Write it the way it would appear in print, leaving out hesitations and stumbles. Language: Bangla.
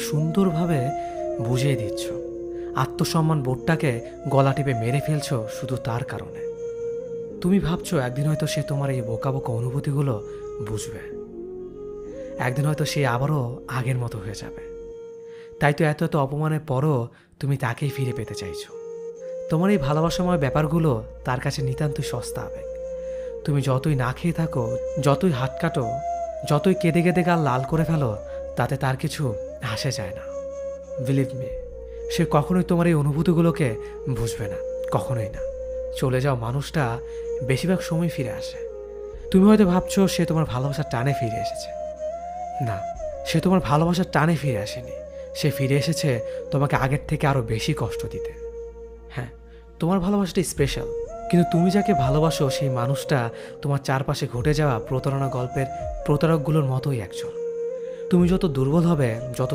সুন্দরভাবে বুঝিয়ে দিচ্ছ, আত্মসম্মান বোধটাকে গলা টিপে মেরে ফেলছো শুধু তার কারণে। তুমি ভাবছো একদিন হয়তো সে তোমার এই বোকা বোকা অনুভূতিগুলো বুঝবে, একদিন হয়তো সে আবারও আগের মতো হয়ে যাবে। তাই তো এত এত অপমানের পরও তুমি তাকেই ফিরে পেতে চাইছো। তোমার এই ভালোবাসাময় ব্যাপারগুলো তার কাছে নিতান্তই সস্তা আবেগ। তুমি যতই না খেয়ে থাকো, যতই হাত কাটো, যতই কেঁদে কেঁদে গাল লাল করে ফেলো, তাতে তার কিছু আসে যায় না। বিলিভ মি, সে কখনোই তোমার এই অনুভূতিগুলোকে বুঝবে না, কখনোই না। চলে যাওয়া মানুষটা বেশিরভাগ সময় ফিরে আসে। তুমি হয়তো ভাবছো সে তোমার ভালোবাসার টানে ফিরে এসেছে। না, সে তোমার ভালোবাসার টানে ফিরে আসেনি। সে ফিরে এসেছে তোমাকে আগের থেকে আরো বেশি কষ্ট দিতে। হ্যাঁ, তোমার ভালোবাসাটা স্পেশাল, কিন্তু তুমি যাকে ভালোবাসো সেই মানুষটা তোমার চারপাশে ঘটে যাওয়া প্রতারণা গল্পের প্রতারকগুলোর মতোই একজন। তুমি যত দুর্বল হবে, যত